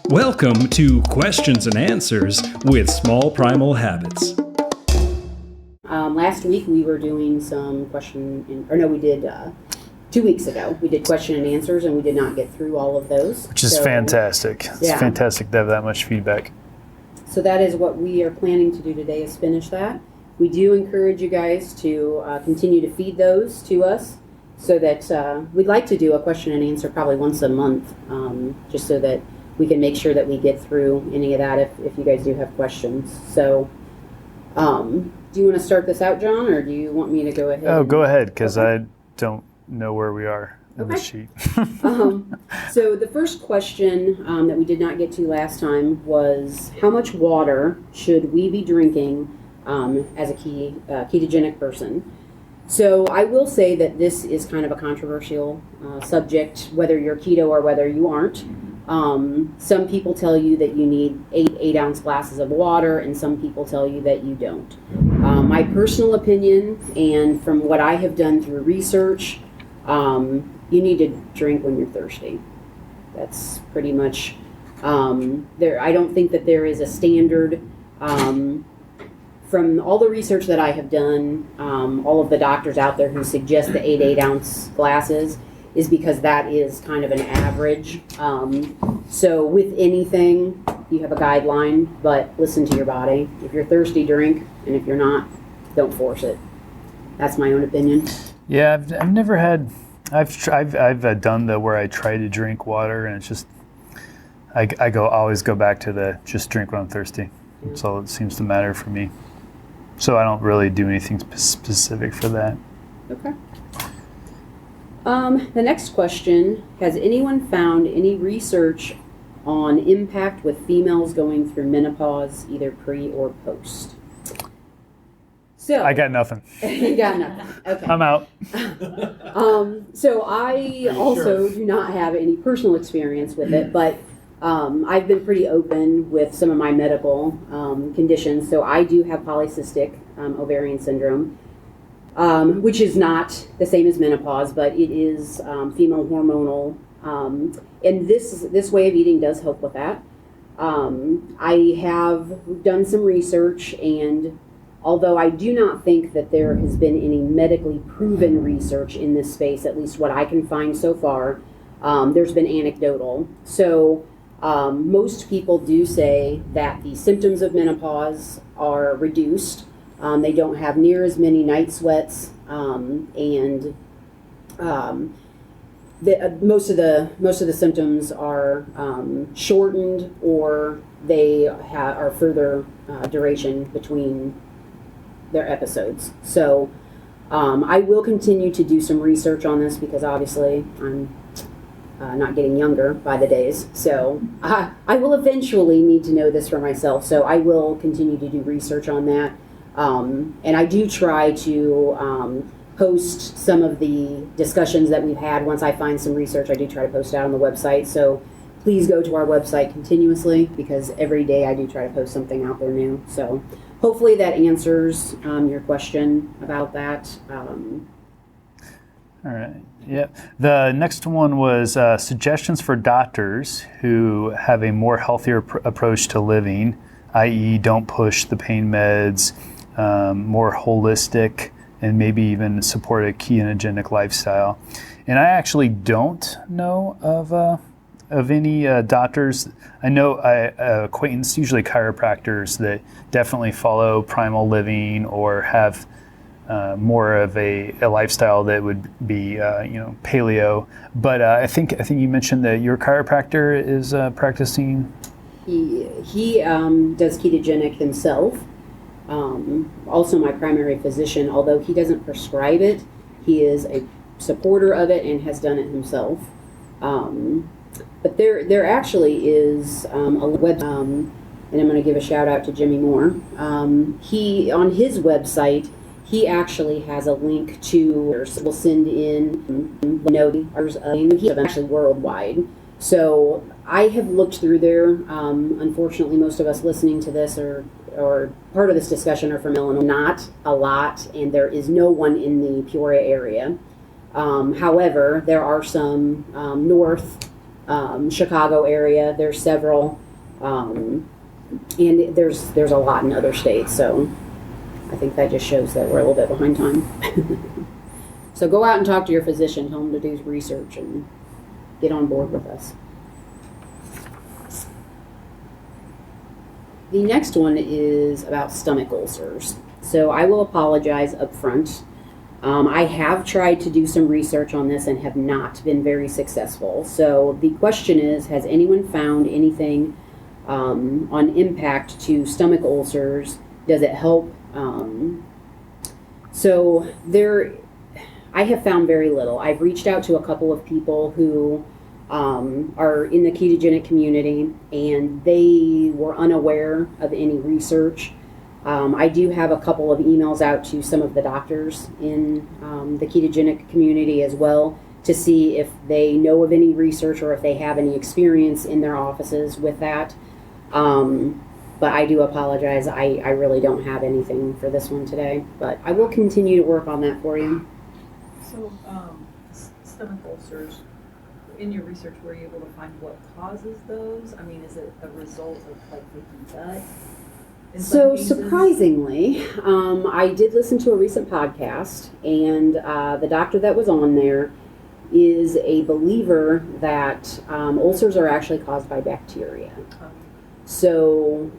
Welcome to Questions and Answers with Small Primal Habits. Last week we were doing some 2 weeks ago. We did question and answers, and we did not get through all of those. Which is fantastic. It's fantastic to have that much feedback. So that is what we are planning to do today, is finish that. We do encourage you guys to continue to feed those to us, so that we'd like to do a question and answer probably once a month, just so that we can make sure that we get through any of that if you guys do have questions. So do you want to start this out, John, or do you want me to go ahead? Oh, go ahead, because I don't know where we are in the sheet. So the first question that we did not get to last time was, how much water should we be drinking as a ketogenic person? So I will say that this is kind of a controversial subject, whether you're keto or whether you aren't. Some people tell you that you need 8-ounce glasses of water, and some people tell you that you don't. My personal opinion, and from what I have done through research, you need to drink when you're thirsty. That's pretty much there. I don't think that there is a standard. From all the research that I have done, all of the doctors out there who suggest the 8-ounce glasses is because that is kind of an average. So with anything, you have a guideline, but listen to your body. If you're thirsty, drink, and if you're not, don't force it. That's my own opinion. Yeah, I've never had. I've done the where I try to drink water, and it's just I always go back to the just drink when I'm thirsty. Yeah. That's all it seems to matter for me. So I don't really do anything specific for that. Okay. The next question, has anyone found any research on impact with females going through menopause, either pre or post? So I got nothing. You got nothing. Okay. I'm out. So I also do not have any personal experience with it, but I've been pretty open with some of my medical conditions. So I do have polycystic ovarian syndrome. Which is not the same as menopause, but it is female hormonal, and this way of eating does help with that. I have done some research, and although I do not think that there has been any medically proven research in this space, at least what I can find so far, there's been anecdotal. So most people do say that the symptoms of menopause are reduced. They don't have near as many night sweats, and most of the symptoms are shortened, or they are further duration between their episodes. So I will continue to do some research on this, because obviously I'm not getting younger by the days. So I will eventually need to know this for myself. So I will continue to do research on that. And I do try to post some of the discussions that we've had. Once I find some research, I do try to post it out on the website. So please go to our website continuously, because every day I do try to post something out there new. So hopefully that answers your question about that. All right. Yeah. The next one was suggestions for doctors who have a more healthier approach to living, i.e. don't push the pain meds, more holistic, and maybe even support a ketogenic lifestyle. And I actually don't know of any doctors. I know acquaintance, usually chiropractors, that definitely follow primal living or have more of a lifestyle that would be paleo. But I think you mentioned that your chiropractor is practicing. He does ketogenic himself. Also my primary physician, although he doesn't prescribe it, he is a supporter of it and has done it himself. But there actually is a web, and I'm going to give a shout out to Jimmy Moore. He, on his website, he actually has a link to, we'll send in, he's actually worldwide. So I have looked through there. Unfortunately, most of us listening to this or part of this discussion are from Illinois. Not a lot, and there is no one in the Peoria area. However, there are some north Chicago area. There's several, and there's a lot in other states. So I think that just shows that we're a little bit behind time. So go out and talk to your physician. Tell them to do research and get on board with us. The next one is about stomach ulcers. So I will apologize up front. I have tried to do some research on this and have not been very successful. So the question is, has anyone found anything on impact to stomach ulcers? Does it help? I have found very little. I've reached out to a couple of people who are in the ketogenic community, and they were unaware of any research. I do have a couple of emails out to some of the doctors in the ketogenic community as well to see if they know of any research or if they have any experience in their offices with that. But I do apologize. I really don't have anything for this one today, but I will continue to work on that for you. So, stomach ulcers, in your research, were you able to find what causes those? I mean, is it a result of like leaky gut? So surprisingly, I did listen to a recent podcast, and the doctor that was on there is a believer that ulcers are actually caused by bacteria. So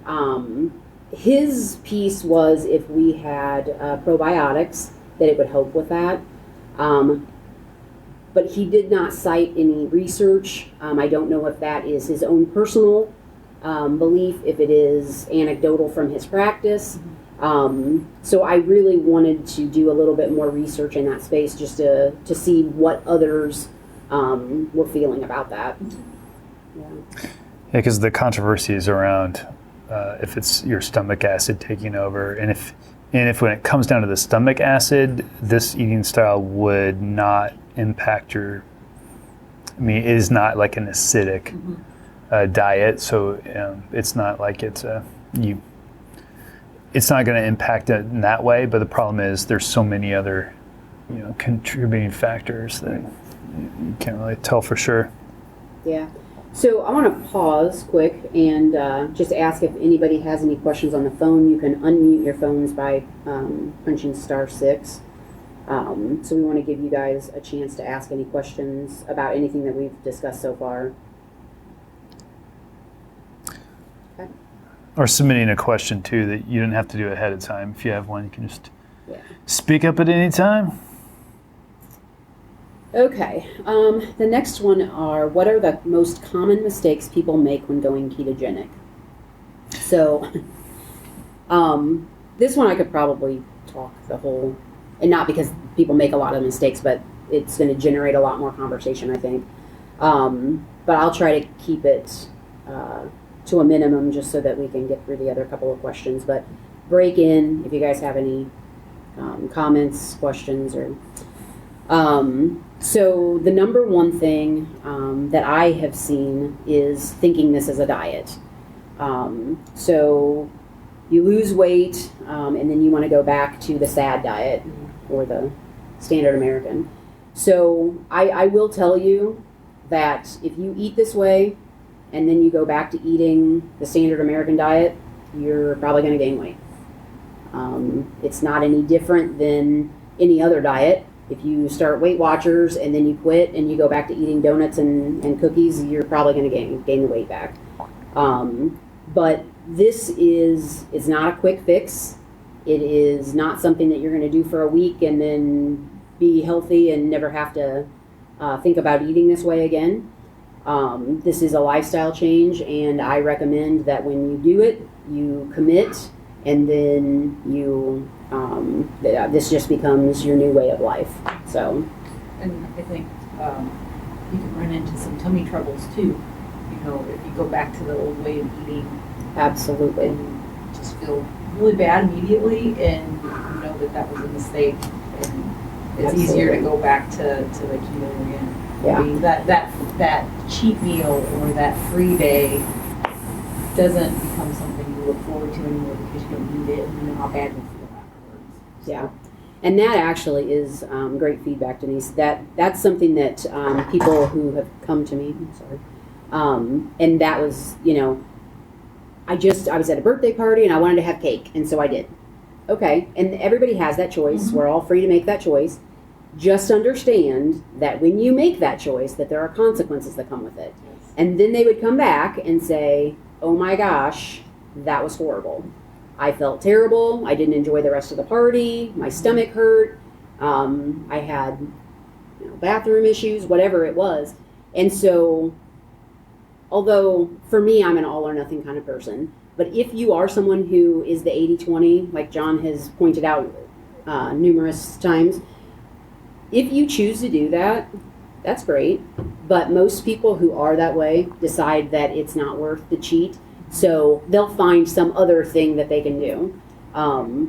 his piece was if we had probiotics, that it would help with that. But he did not cite any research. I don't know if that is his own personal belief, if it is anecdotal from his practice. So I really wanted to do a little bit more research in that space just to see what others were feeling about that. Yeah, because the controversy is around if it's your stomach acid taking over, and if when it comes down to the stomach acid, this eating style would not impact your. I mean, it is not like an acidic diet, so it's not like it's not going to impact it in that way. But the problem is there's so many other, contributing factors that you can't really tell for sure. Yeah. So I want to pause quick and just ask if anybody has any questions on the phone. You can unmute your phones by punching *6. So we want to give you guys a chance to ask any questions about anything that we've discussed so far. Okay. Or submitting a question too that you didn't have to do ahead of time. If you have one, you can just speak up at any time. Okay, the next one are, what are the most common mistakes people make when going ketogenic? So, this one I could probably talk the whole, and not because people make a lot of mistakes, but it's going to generate a lot more conversation, I think. But I'll try to keep it to a minimum just so that we can get through the other couple of questions. But break in if you guys have any comments, questions, or... So the number one thing that I have seen is thinking this is a diet. So you lose weight and then you want to go back to the SAD diet or the standard American. So I will tell you that if you eat this way and then you go back to eating the standard American diet, you're probably going to gain weight. It's not any different than any other diet. If you start Weight Watchers and then you quit and you go back to eating donuts and cookies, you're probably going to gain the weight back. But this it's not a quick fix. It is not something that you're going to do for a week and then be healthy and never have to think about eating this way again. This is a lifestyle change, and I recommend that when you do it, you commit, and then you this just becomes your new way of life. So, and I think you can run into some tummy troubles too. If you go back to the old way of eating. Absolutely. And just feel really bad immediately, and know that was a mistake. And it's easier to go back to the keto again. Yeah. I mean, that cheat meal or that free day doesn't become something you look forward to anymore because you don't need it and you know how bad you feel afterwards. Yeah. And that actually is great feedback, Denise. That's something that people who have come to me, And that was, I was at a birthday party and I wanted to have cake, and so I did. Okay, and everybody has that choice. We're all free to make that choice. Just understand that when you make that choice, that there are consequences that come with it. And then they would come back and say, oh my gosh, that was horrible. I felt terrible. I didn't enjoy the rest of the party. My stomach hurt. I had bathroom issues, whatever it was. And so, although for me, I'm an all or nothing kind of person, but if you are someone who is the 80-20, like John has pointed out numerous times, if you choose to do that, that's great. But most people who are that way decide that it's not worth the cheat. So they'll find some other thing that they can do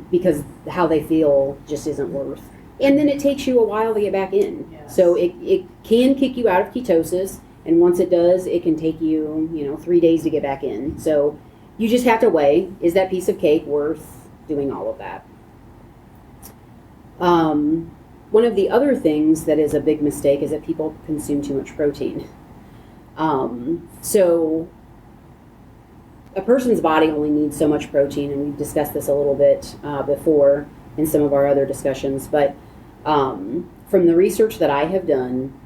because how they feel just isn't worth. And then it takes you a while to get back in. Yes. So it can kick you out of ketosis. And once it does, it can take you, 3 days to get back in. So you just have to weigh, is that piece of cake worth doing all of that? One of the other things that is a big mistake is that people consume too much protein. So a person's body only needs so much protein, and we've discussed this a little bit before in some of our other discussions, but from the research that I have done,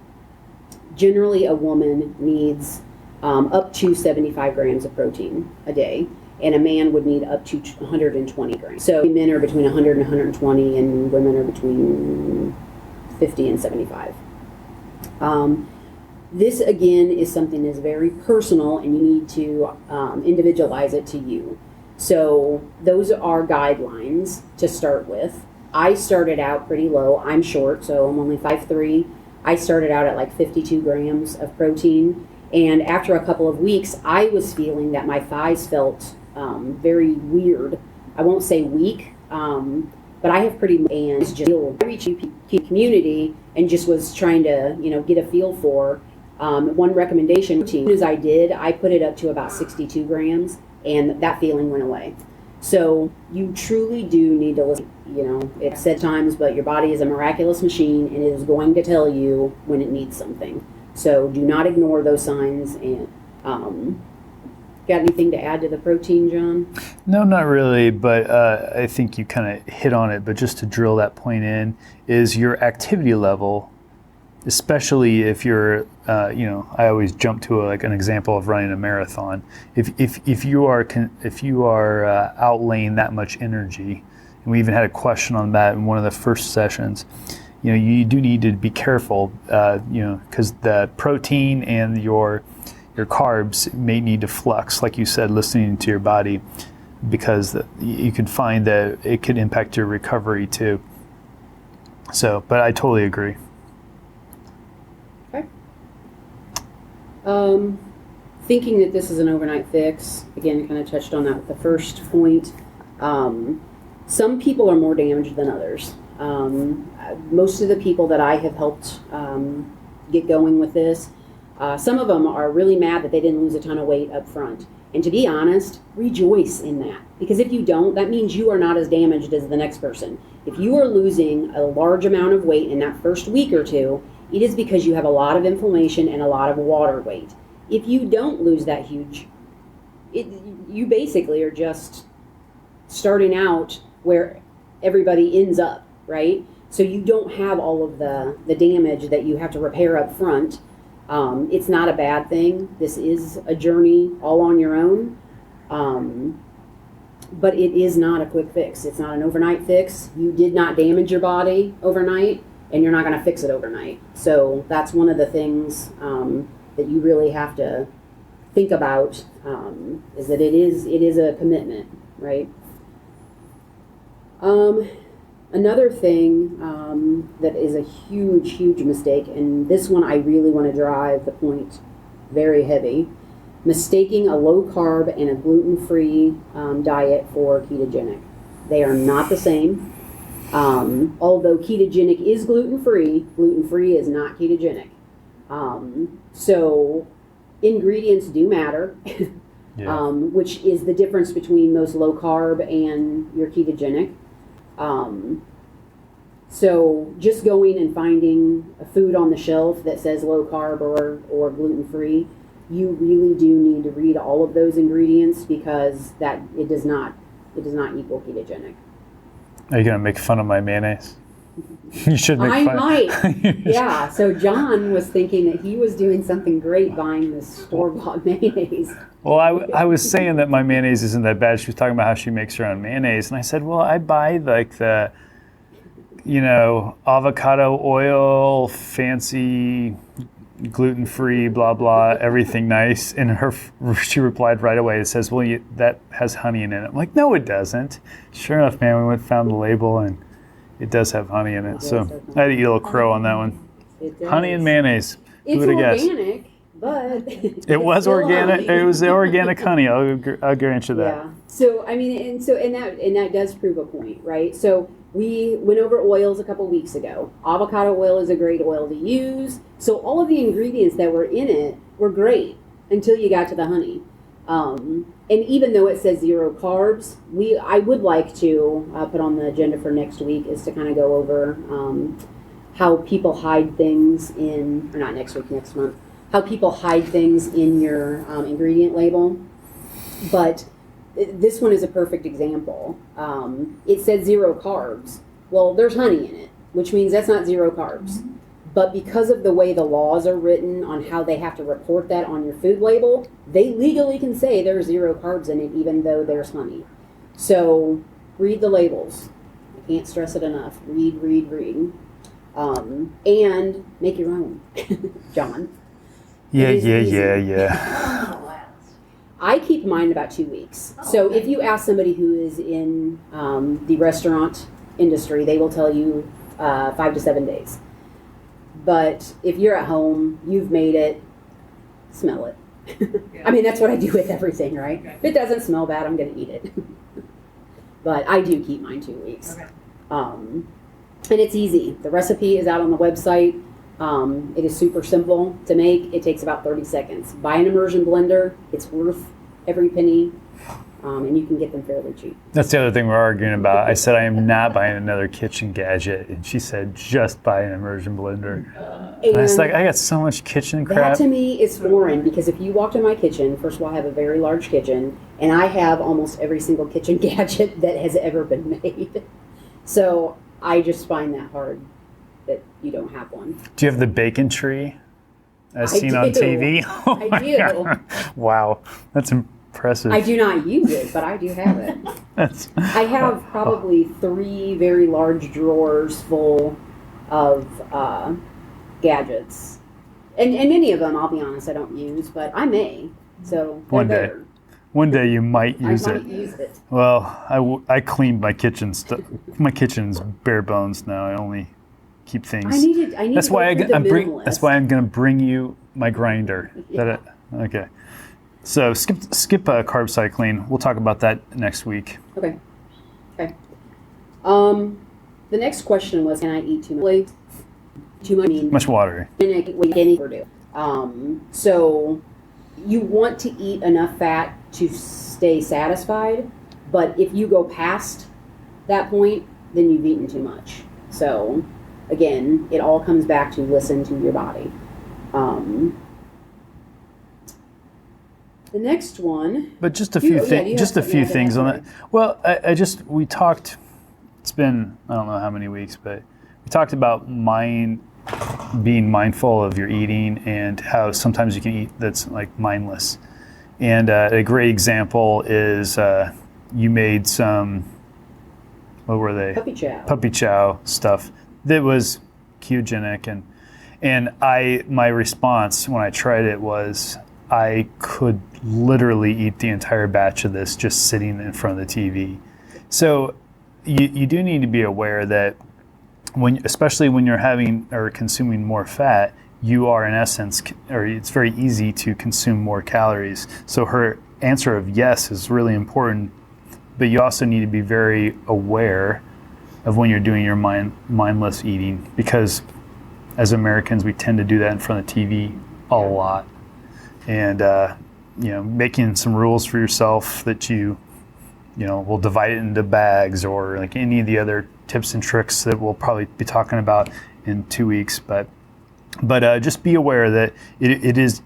generally a woman needs up to 75 grams of protein a day, and a man would need up to 120 grams. So men are between 100 and 120, and women are between 50 and 75. This, again, is something that's very personal, and you need to individualize it to you. So those are guidelines to start with. I started out pretty low. I'm short, so I'm only 5'3". I started out at like 52 grams of protein, and after a couple of weeks, I was feeling that my thighs felt very weird. I won't say weak, but I have pretty, and just reach community and just was trying to, get a feel for. One recommendation, as soon as I did, I put it up to about 62 grams, and that feeling went away. So you truly do need to listen. It's said times, but your body is a miraculous machine, and it is going to tell you when it needs something. So do not ignore those signs. And got anything to add to the protein, John? No, not really, but I think you kind of hit on it. But just to drill that point in, is your activity level, especially if you're, I always jump to an example of running a marathon. If you are outlaying that much energy, and we even had a question on that in one of the first sessions, you do need to be careful, because the protein and your carbs may need to flux, like you said, listening to your body, because you can find that it could impact your recovery too. So, but I totally agree. Okay. Thinking that this is an overnight fix, again, kind of touched on that with the first point. Some people are more damaged than others. Most of the people that I have helped get going with this, some of them are really mad that they didn't lose a ton of weight up front. And to be honest, rejoice in that. Because if you don't, that means you are not as damaged as the next person. If you are losing a large amount of weight in that first week or two, it is because you have a lot of inflammation and a lot of water weight. If you don't lose that huge, you basically are just starting out where everybody ends up, right? So you don't have all of the damage that you have to repair up front. It's not a bad thing. This is a journey all on your own. But it is not a quick fix. It's not an overnight fix. You did not damage your body overnight, and you're not going to fix it overnight. So that's one of the things that you really have to think about, is that it is a commitment, right? Another thing that is a huge, huge mistake, and this one I really want to drive the point very heavy, mistaking a low-carb and a gluten-free diet for ketogenic. They are not the same. Although ketogenic is gluten-free, gluten-free is not ketogenic. So ingredients do matter, Yeah. Which is the difference between most low-carb and your ketogenic. So just going and finding a food on the shelf that says low carb or gluten free, you really do need to read all of those ingredients because that it does not equal ketogenic. Are you going to make fun of my mayonnaise? You should make I fun. might. Yeah. So John was thinking that he was doing something great buying this store-bought mayonnaise. Well, I was saying that my mayonnaise isn't that bad. She was talking about how she makes her own mayonnaise. And I said, well, I buy like the, avocado oil, fancy, gluten-free, blah, blah, everything nice. And she replied right away. It says, well, that has honey in it. I'm like, no, it doesn't. Sure enough, man, we went and found the label and it does have honey in it. So I had to eat a little crow on that one. Honey and mayonnaise. Who It's would have guessed? organic, but It was organic. It was the organic honey. I'll grant you that. Yeah. So I mean, and that does prove a point, right? So we went over oils a couple weeks ago. Avocado oil is a great oil to use. So all of the ingredients that were in it were great until you got to the honey. And even though it says 0 carbs, I would like to put on the agenda for next week is to kind of go over how people hide things or not next week, next month, how people hide things in your ingredient label. But this one is a perfect example. It said 0 carbs. Well, there's honey in it, which means that's not 0 carbs. But because of the way the laws are written on how they have to report that on your food label, they legally can say there's 0 carbs in it, even though there's honey. So read the labels. I can't stress it enough. Read. And make your own, John. Yeah. I keep mine about 2 weeks. So if you ask somebody who is in the restaurant industry, they will tell you 5 to 7 days. But if you're at home, you've made it, smell it. I mean, that's what I do with everything, right? If it doesn't smell bad, I'm going to eat it. But I do keep mine 2 weeks. Okay. And it's easy. The recipe is out on the website. It is super simple to make. It takes about 30 seconds. Buy an immersion blender. It's worth every penny. And you can get them fairly cheap. That's the other thing we're arguing about. I said I am not buying another kitchen gadget, and she said just buy an immersion blender. And I was like, I got so much kitchen crap. That to me is foreign because if you walked in my kitchen, first of all, I have a very large kitchen, and I have almost every single kitchen gadget that has ever been made. So I just find that hard that you don't have one. Do you have the bacon tree as I seen on do. TV? Oh I my do. God. Wow, that's impressive. I do not use it, but I do have it. I have probably 3 very large drawers full of gadgets. And many of them, I'll be honest, I don't use, but I may. So One day. there. One day you might use I it. might use it. Well, I cleaned my kitchen stuff. My kitchen's bare bones now. I only keep things. I need That's to why go through the I'm minimalist. That's why I'm going to bring you my grinder. Yeah. Okay. So skip carb cycling. We'll talk about that next week. Okay. The next question was, can I eat too much? Too much. I mean, Much water. we can overdo. So you want to eat enough fat to stay satisfied, but if you go past that point, then you've eaten too much. So again, it all comes back to listen to your body. The next one. But just a few things. Just a few things on that. Well, we talked. It's been I don't know how many weeks, but we talked about being mindful of your eating and how sometimes you can eat that's like mindless. And a great example is you made some. What were they? Puppy chow stuff that was ketogenic, and my response when I tried it was I could literally eat the entire batch of this just sitting in front of the TV. So you do need to be aware that especially when you're having or consuming more fat, you are in essence, or it's very easy to consume more calories. So her answer of yes is really important, but you also need to be very aware of when you're doing your mindless eating, because as Americans, we tend to do that in front of TV a lot. And making some rules for yourself that you will divide it into bags, or like any of the other tips and tricks that we'll probably be talking about in 2 weeks. But just be aware that it is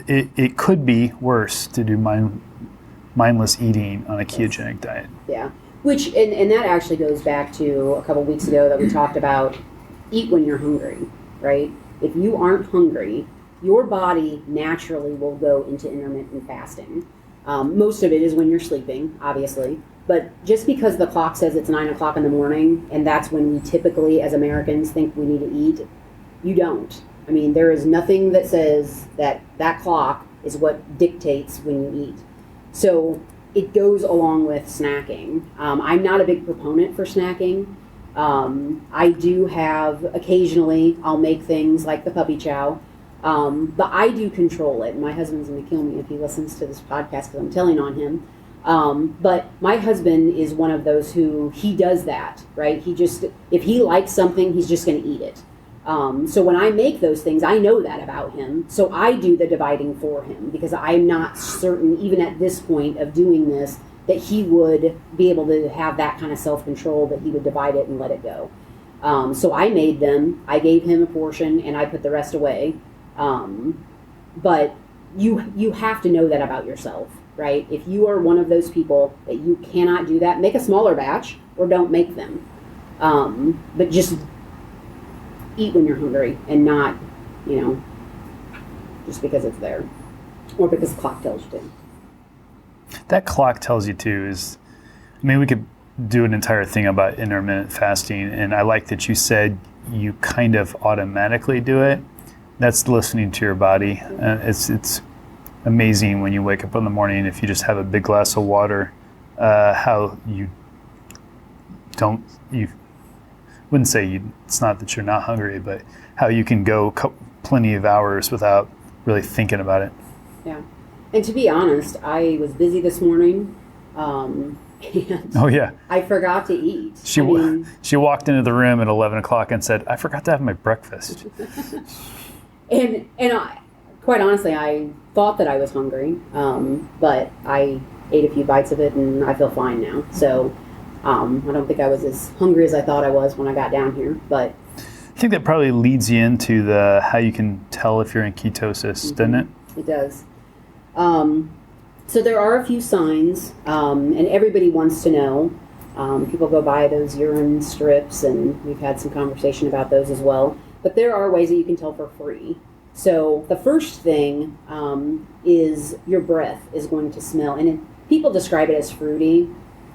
it could be worse to do mindless eating on a ketogenic diet. Yeah. Which, and that actually goes back to a couple weeks ago that we talked about eat when you're hungry, right? If you aren't hungry, your body naturally will go into intermittent fasting. Most of it is when you're sleeping, obviously. But just because the clock says it's 9 o'clock in the morning, and that's when we typically, as Americans, think we need to eat, you don't. I mean, there is nothing that says that that clock is what dictates when you eat. So it goes along with snacking. I'm not a big proponent for snacking. I do have, occasionally, I'll make things like the puppy chow, but I do control it. My husband's going to kill me if he listens to this podcast because I'm telling on him. But my husband is one of those who, he does that, right? He just, if he likes something, he's just going to eat it. So when I make those things, I know that about him. So I do the dividing for him because I'm not certain, even at this point of doing this, that he would be able to have that kind of self-control that he would divide it and let it go. So I made them, I gave him a portion, and I put the rest away. But you have to know that about yourself, right? If you are one of those people that you cannot do that, make a smaller batch or don't make them. But just eat when you're hungry and not, just because it's there or because the clock tells you to. That clock tells you to is, we could do an entire thing about intermittent fasting, and I like that you said you kind of automatically do it. That's listening to your body. It's amazing when you wake up in the morning, if you just have a big glass of water, how you wouldn't say it's not that you're not hungry, but how you can go plenty of hours without really thinking about it. Yeah. And to be honest, I was busy this morning, and oh yeah, I forgot to eat. She walked into the room at 11 o'clock and said, I forgot to have my breakfast. and I, quite honestly, I thought that I was hungry, but I ate a few bites of it and I feel fine now. So I don't think I was as hungry as I thought I was when I got down here, but I think that probably leads you into how you can tell if you're in ketosis, doesn't it? It does. So there are a few signs, and everybody wants to know. People go by those urine strips, and we've had some conversation about those as well. But there are ways that you can tell for free. So the first thing is your breath is going to smell, and people describe it as fruity.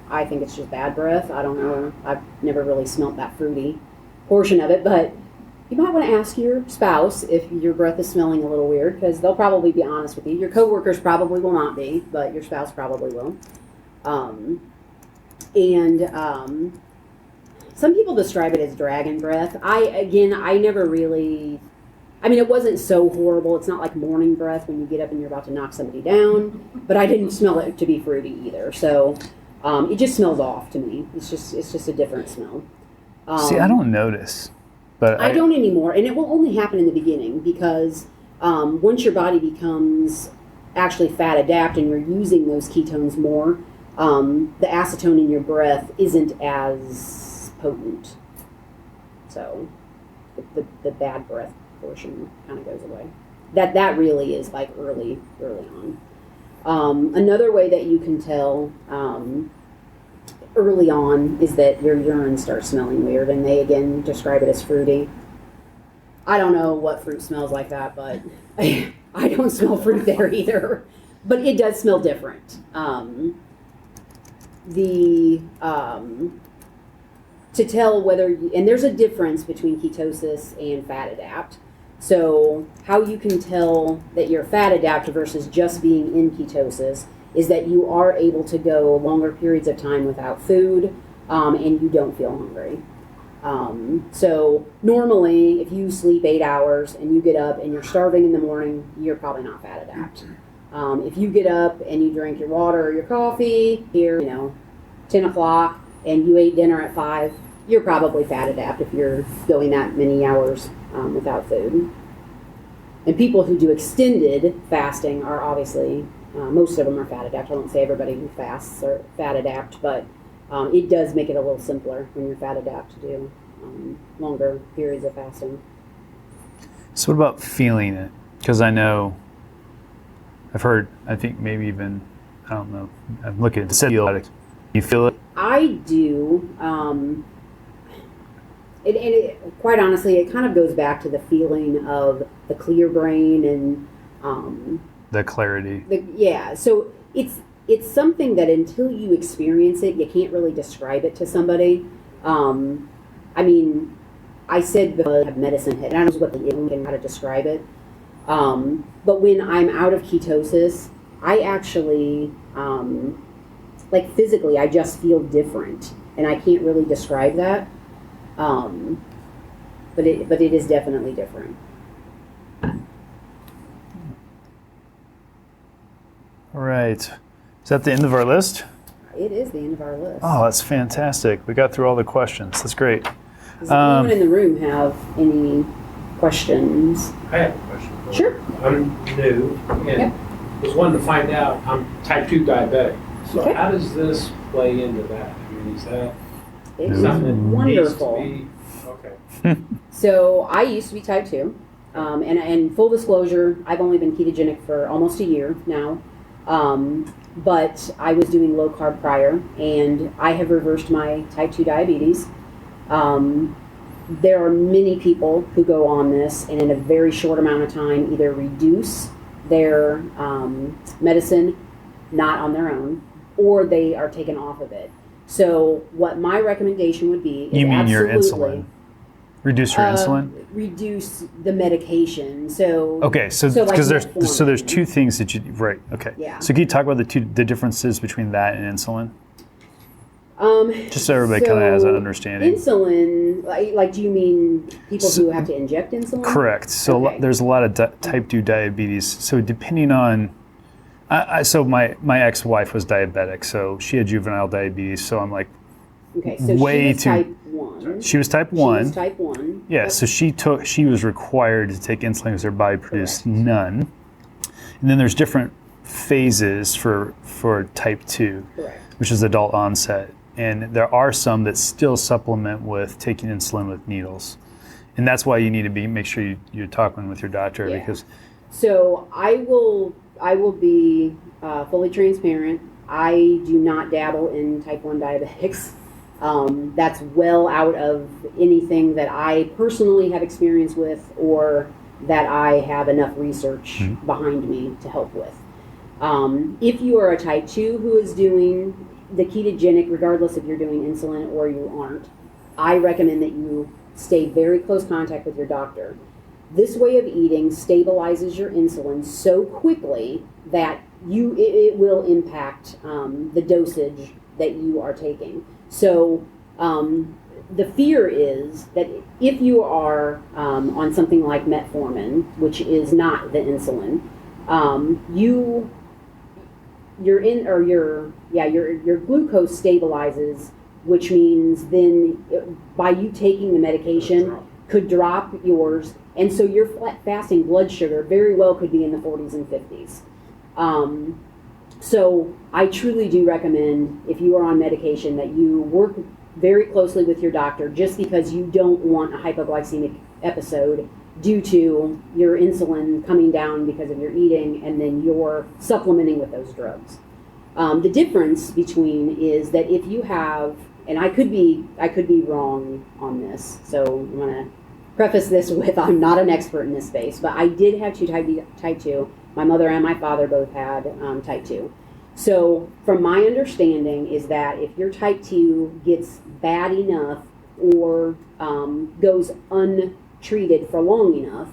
I think it's just bad breath. I don't know. I've never really smelt that fruity portion of it, but you might want to ask your spouse if your breath is smelling a little weird, because they'll probably be honest with you. Your coworkers probably will not be, but your spouse probably will. Some people describe it as dragon breath. I never really, it wasn't so horrible. It's not like morning breath when you get up and you're about to knock somebody down, but I didn't smell it to be fruity either. So it just smells off to me. It's just a different smell. See, I don't notice. But I don't anymore, and it will only happen in the beginning because once your body becomes actually fat adapt and you're using those ketones more, the acetone in your breath isn't as potent. So the bad breath portion kind of goes away. That really is like early on. Another way that you can tell early on is that your urine starts smelling weird, and they again describe it as fruity. I don't know what fruit smells like that, but I don't smell fruit there either. But it does smell different. To tell whether, and there's a difference between ketosis and fat adapt. So how you can tell that you're fat adapt versus just being in ketosis is that you are able to go longer periods of time without food, and you don't feel hungry. So normally, if you sleep 8 hours and you get up and you're starving in the morning, you're probably not fat adapt. If you get up and you drink your water or your coffee here, 10 o'clock, and you ate dinner at 5, you're probably fat adapt if you're going that many hours without food. And people who do extended fasting are obviously, most of them are fat adapt. I don't say everybody who fasts are fat adapt, but it does make it a little simpler when you're fat adapt to do longer periods of fasting. So what about feeling it? Because I know I've heard, I think maybe even, I don't know, I'm looking at the set. You feel it? I do. Quite honestly, it kind of goes back to the feeling of the clear brain and The clarity. So it's something that until you experience it, you can't really describe it to somebody. I mean, I said before I have medicine head, and I don't know what the and how to describe it. But when I'm out of ketosis, I actually, like physically, I just feel different, and I can't really describe that. But it is definitely different. All right. Is that the end of our list? It is the end of our list. Oh, that's fantastic. We got through all the questions. That's great. Does anyone in the room have any questions? I have a question. Sure. I'm new and was wanting to find out, I'm type 2 diabetic. So Okay. how does this play into that? I mean, is that It is something that wonderful. needs to be? Okay. So I used to be type 2. And full disclosure, I've only been ketogenic for almost a year now. But I was doing low carb prior, and I have reversed my type 2 diabetes. There are many people who go on this and in a very short amount of time either reduce their medicine, not on their own, or they are taken off of it. So what my recommendation would be is You mean your absolutely, insulin? Reduce your insulin? reduce the medication. So Okay, so like because there's metformin. two things that you right. Okay. Yeah. So can you talk about the differences between that and insulin? Just so everybody kind of has an understanding. Insulin, like do you mean people who have to inject insulin? Correct. So Okay. there's a lot of type 2 diabetes. So depending on, so my ex-wife was diabetic, so she had juvenile diabetes. So I'm like, Okay, so way she was too- type 1. she was type She 1. was type 1. Yeah, so she was required to take insulin because her body produced none. And then there's different phases for type 2, Correct. which is adult onset. And there are some that still supplement with taking insulin with needles. And that's why you need to make sure you're talking with your doctor Yeah. because So I will be fully transparent. I do not dabble in type 1 diabetics. That's well out of anything that I personally have experience with or that I have enough research behind me to help with. If you are a type 2 who is doing the ketogenic, regardless if you're doing insulin or you aren't, I recommend that you stay very close contact with your doctor. This way of eating stabilizes your insulin so quickly that it will impact the dosage that you are taking. So the fear is that if you are on something like metformin, which is not the insulin, your glucose stabilizes, which means then by you taking the medication could drop yours, and so your fasting blood sugar very well could be in the 40s and 50s. So I truly do recommend, if you are on medication, that you work very closely with your doctor, just because you don't want a hypoglycemic episode due to your insulin coming down because of your eating, and then you're supplementing with those drugs. The difference between is that if you have, and I could be wrong on this, so I'm going to preface this with I'm not an expert in this space, but I did have type 2. My mother and my father both had type 2. So from my understanding is that if your type 2 gets bad enough or goes untreated for long enough,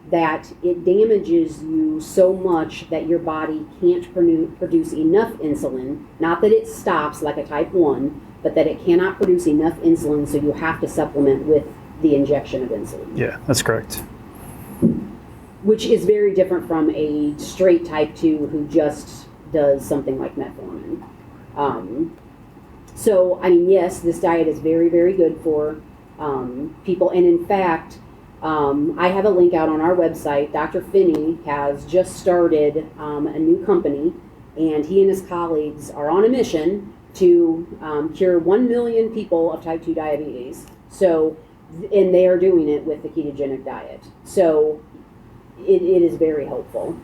that it damages you so much that your body can't produce enough insulin. Not that it stops like a type 1, but that it cannot produce enough insulin, so you have to supplement with the injection of insulin. yeah, that's correct. Which is very different from a straight type 2 who just does something like metformin. So, I mean, yes, this diet is very, very good for people. And in fact, I have a link out on our website. Dr. Finney has just started a new company, and he and his colleagues are on a mission to cure 1 million people of type 2 diabetes. So, and they are doing it with the ketogenic diet. So, it is very hopeful.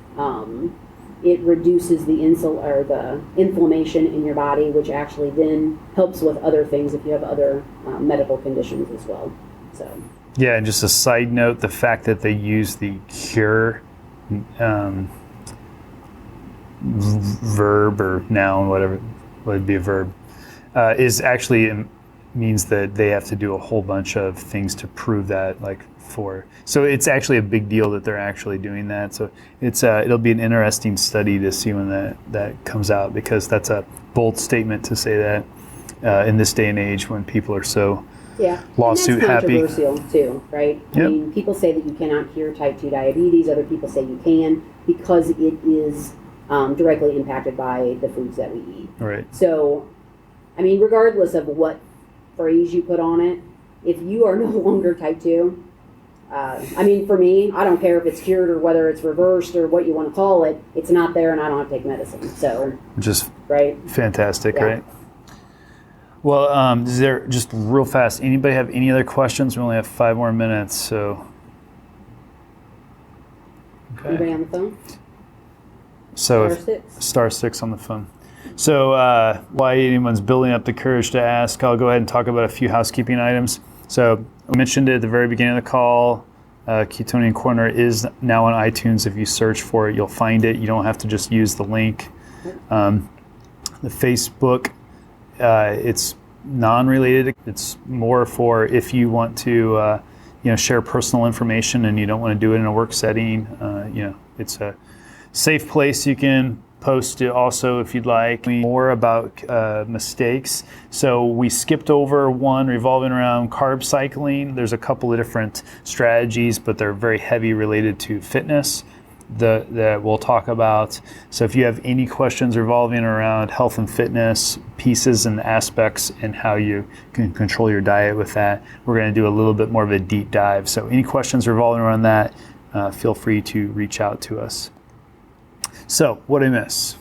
it reduces the inflammation in your body, which actually then helps with other things if you have other medical conditions as well. So. Yeah, and just a side note, the fact that they use the cure verb or noun, whatever would be a verb, is actually means that they have to do a whole bunch of things to prove that, so it's actually a big deal that they're actually doing that. So it'll be an interesting study to see when that comes out, because that's a bold statement to say that in this day and age when people are so lawsuit happy. That's controversial too, right? Yep. I mean, people say that you cannot cure type 2 diabetes. Other people say you can, because it is directly impacted by the foods that we eat. Right. So, I mean, regardless of what phrase you put on it, if you are no longer type 2, I mean, for me, I don't care if it's cured or whether it's reversed or what you want to call it. It's not there, and I don't have to take medicine. So, just right, fantastic, yeah. Right? Well, is there, just real fast, anybody have any other questions? We only have 5 more minutes, so. Okay. Anybody on the phone? So Star 6. *6 on the phone. So while anyone's building up the courage to ask, I'll go ahead and talk about a few housekeeping items. So I mentioned it at the very beginning of the call. Ketonian Korner is now on iTunes. If you search for it, you'll find it. You don't have to just use the link. The Facebook, it's non-related. It's more for if you want to share personal information and you don't want to do it in a work setting. It's a safe place. You can post it also if you'd like. More about mistakes. So we skipped over one revolving around carb cycling. There's a couple of different strategies, but they're very heavy related to fitness that we'll talk about. So if you have any questions revolving around health and fitness pieces and aspects and how you can control your diet with that, we're going to do a little bit more of a deep dive. So any questions revolving around that, feel free to reach out to us. So, what did I miss?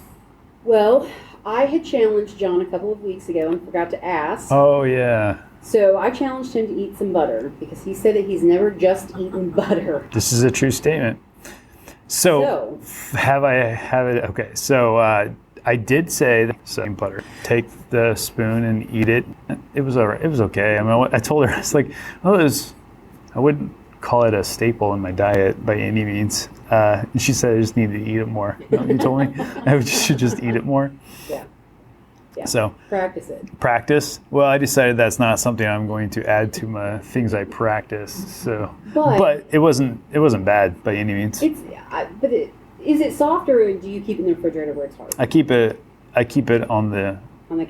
Well, I had challenged John a couple of weeks ago and forgot to ask. Oh, yeah. So I challenged him to eat some butter because he said that he's never just eaten butter. This is a true statement. So have it? Okay. So I did say that butter. Take the spoon and eat it. It was all right. It was okay. I mean, I told her, I was like, I wouldn't call it a staple in my diet by any means. And she said I just need to eat it more. You told me I should just eat it more. Yeah. So practice it. Practice. Well, I decided that's not something I'm going to add to my things I practice. So, but it wasn't bad by any means. Is it soft, or do you keep it in the refrigerator where it's hard? I keep it on the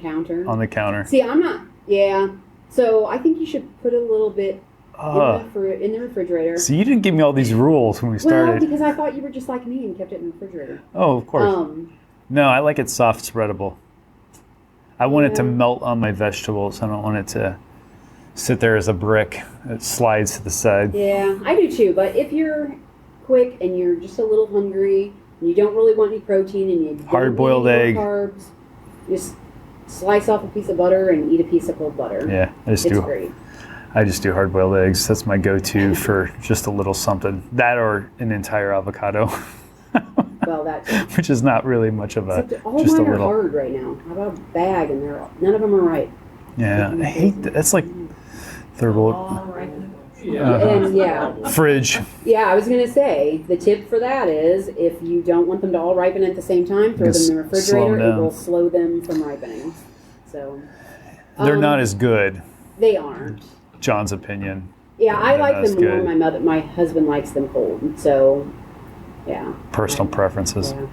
counter. On the counter. See, I'm not. Yeah. So I think you should put a little bit in the refrigerator. So you didn't give me all these rules when we started. Well, because I thought you were just like me and kept it in the refrigerator. Oh, of course. No, I like it soft spreadable. I want it to melt on my vegetables. I don't want it to sit there as a brick that slides to the side. Yeah, I do too. But if you're quick and you're just a little hungry and you don't really want any protein and you hard-boiled don't egg, carbs, just slice off a piece of butter and eat a piece of cold butter. Yeah, it's great. I just do hard-boiled eggs. That's my go-to for just a little something. That or an entire avocado. Well, that's which is not really much of a. Except all mine are hard right now. How about a bag and none of them are right. Yeah, I hate that. That's like third world. Fridge. Yeah, I was gonna say the tip for that is if you don't want them to all ripen at the same time, throw them in the refrigerator. It will slow them from ripening. So they're not as good. They aren't. John's opinion. Yeah, I like them more. My husband likes them cold. So. Yeah. Personal preferences. Yeah.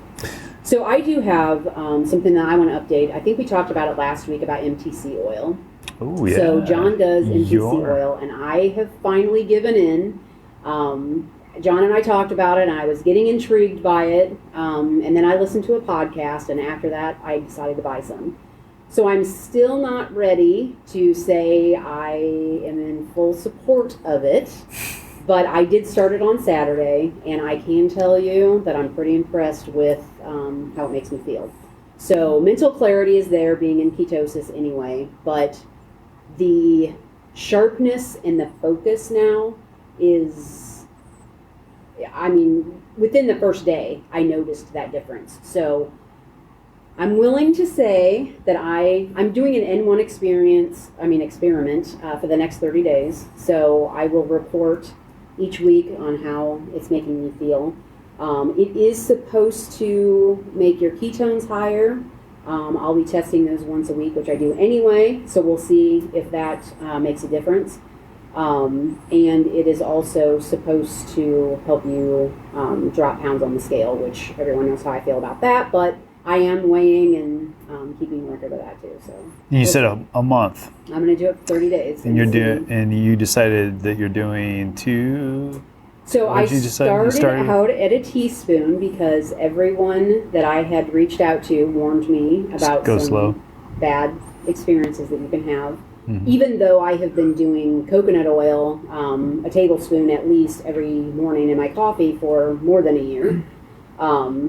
So I do have something that I want to update. I think we talked about it last week about MTC oil. Oh, yeah. So John does MTC oil, and I have finally given in. John and I talked about it, and I was getting intrigued by it. And then I listened to a podcast, and after that, I decided to buy some. So I'm still not ready to say I am in full support of it. But I did start it on Saturday, and I can tell you that I'm pretty impressed with how it makes me feel. So mental clarity is there, being in ketosis anyway, but the sharpness and the focus now is, I mean, within the first day, I noticed that difference. So I'm willing to say that I'm doing an N1 experiment for the next 30 days. So I will report each week on how it's making me feel. It is supposed to make your ketones higher. I'll be testing those once a week, which I do anyway. So we'll see if that makes a difference. And it is also supposed to help you drop pounds on the scale, which everyone knows how I feel about that. But I am weighing and keeping record of that too. So You said a month, I'm going to do it for 30 days. and you decided that you're doing 2. So What I did you decide? started out at a teaspoon because everyone that I had reached out to warned me about Go some slow. bad experiences that you can have. Mhm. Even though I have been doing coconut oil, a tablespoon at least every morning in my coffee for more than a year,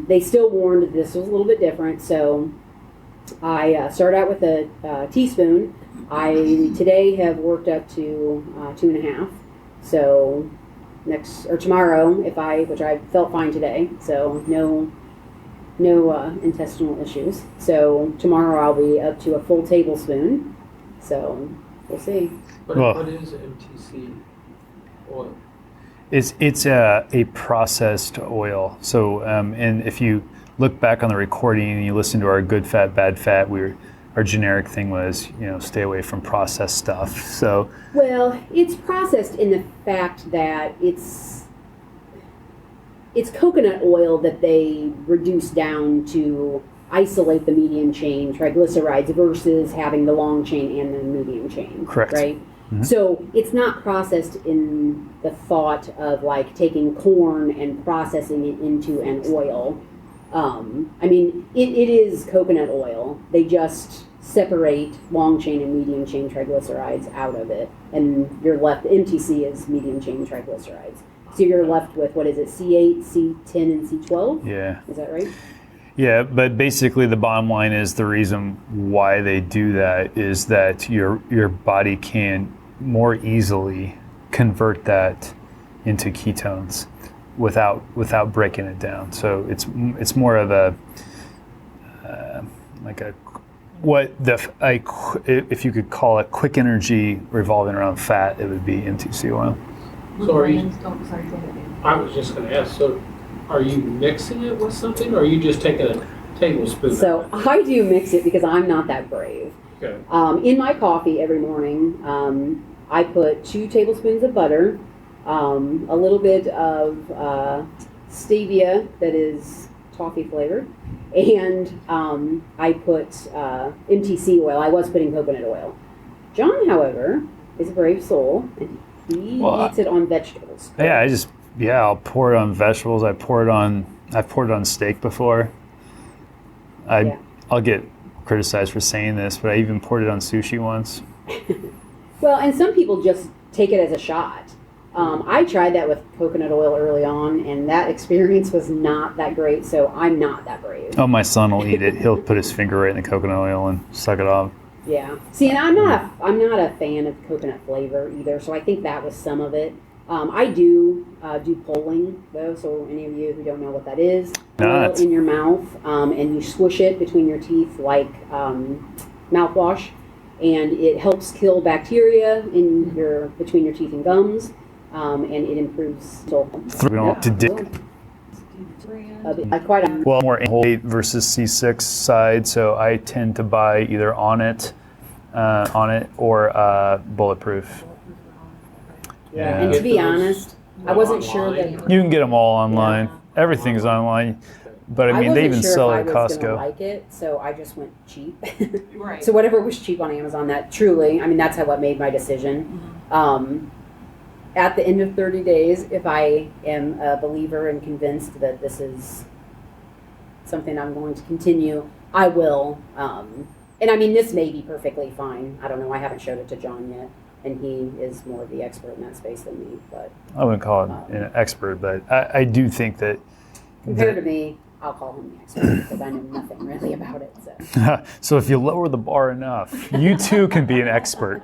they still warned that this was a little bit different. So I started out with a teaspoon. I today have worked up to 2.5. So tomorrow, which I felt fine today, so no intestinal issues. So tomorrow I'll be up to a full tablespoon. So we'll see. What is MTC oil? It's a processed oil. So and if you look back on the recording and you listen to our good fat, bad fat, our generic thing was, stay away from processed stuff. So Well, it's processed in the fact that it's coconut oil that they reduce down to isolate the medium chain triglycerides versus having the long chain and the medium chain. Correct. Right? Mhm. So it's not processed in the thought of like taking corn and processing it into an oil. It is coconut oil. They just separate long chain and medium chain triglycerides out of it. And you're left, MTC is medium chain triglycerides. So you're left with, what is it, C8, C10, and C12? yeah. Is that right? Yeah, but basically the bottom line is the reason why they do that is that your body can more easily convert that into ketones without breaking it down. So it's more of if you could call it quick energy revolving around fat, it would be MTC oil. So are you? Sorry, go ahead, Dan. I was just going to ask. So, are you mixing it with something, or are you just taking a tablespoon? So I do mix it because I'm not that brave. Okay. In my coffee every morning, I put 2 tablespoons of butter, a little bit of stevia that is toffee flavored, and I put MTC oil. I was putting coconut oil. John, however, is a brave soul, and he eats it on vegetables. Yeah, I'll pour it on vegetables. I've poured it on steak before. I'll get criticized for saying this, but I even poured it on sushi once. Well, and some people just take it as a shot. I tried that with coconut oil early on, and that experience was not that great, so I'm not that brave. Oh, my son will eat it. He'll put his finger right in the coconut oil and suck it off. Yeah. See, and I'm not a fan of coconut flavor either, so I think that was some of it. I do pulling, though, so any of you who don't know what that is, oil in your mouth, and you swish it between your teeth like mouthwash, and it helps kill bacteria between your teeth and gums, and it improves. Well, more A versus C6 side, so I tend to buy either on it or bulletproof. Yeah. And to be honest, I wasn't sure that You can get them all online. Everything's online. But I mean, they even sell it at I wasn't sure if I Costco. was gonna like it, so I just went cheap. Right. So whatever was cheap on Amazon, that's what made my decision. At the end of 30 days, if I am a believer and convinced that this is something I'm going to continue, I will. And this may be perfectly fine. I don't know. I haven't showed it to John yet, and he is more of the expert in that space than me. But I wouldn't call it an expert, but I do think that compared to me, I'll call him the expert because I know nothing really about it. So. So if you lower the bar enough, you too can be an expert.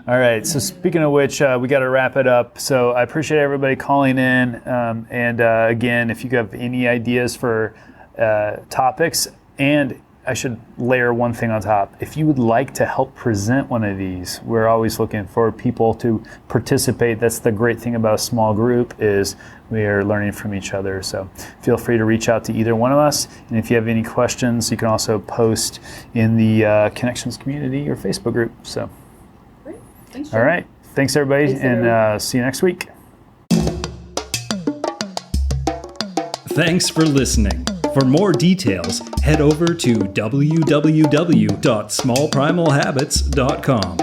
All right. So speaking of which, we got to wrap it up. So I appreciate everybody calling in. And again, if you have any ideas for topics, and I should layer one thing on top. If you would like to help present one of these, we're always looking for people to participate. That's the great thing about a small group is we are learning from each other. So feel free to reach out to either one of us. And if you have any questions, you can also post in the Connections community or Facebook group. So, Great. Thanks, all Jim. right. Thanks, everybody. Thanks, and everyone. see you next week. Thanks for listening. For more details, head over to www.smallprimalhabits.com.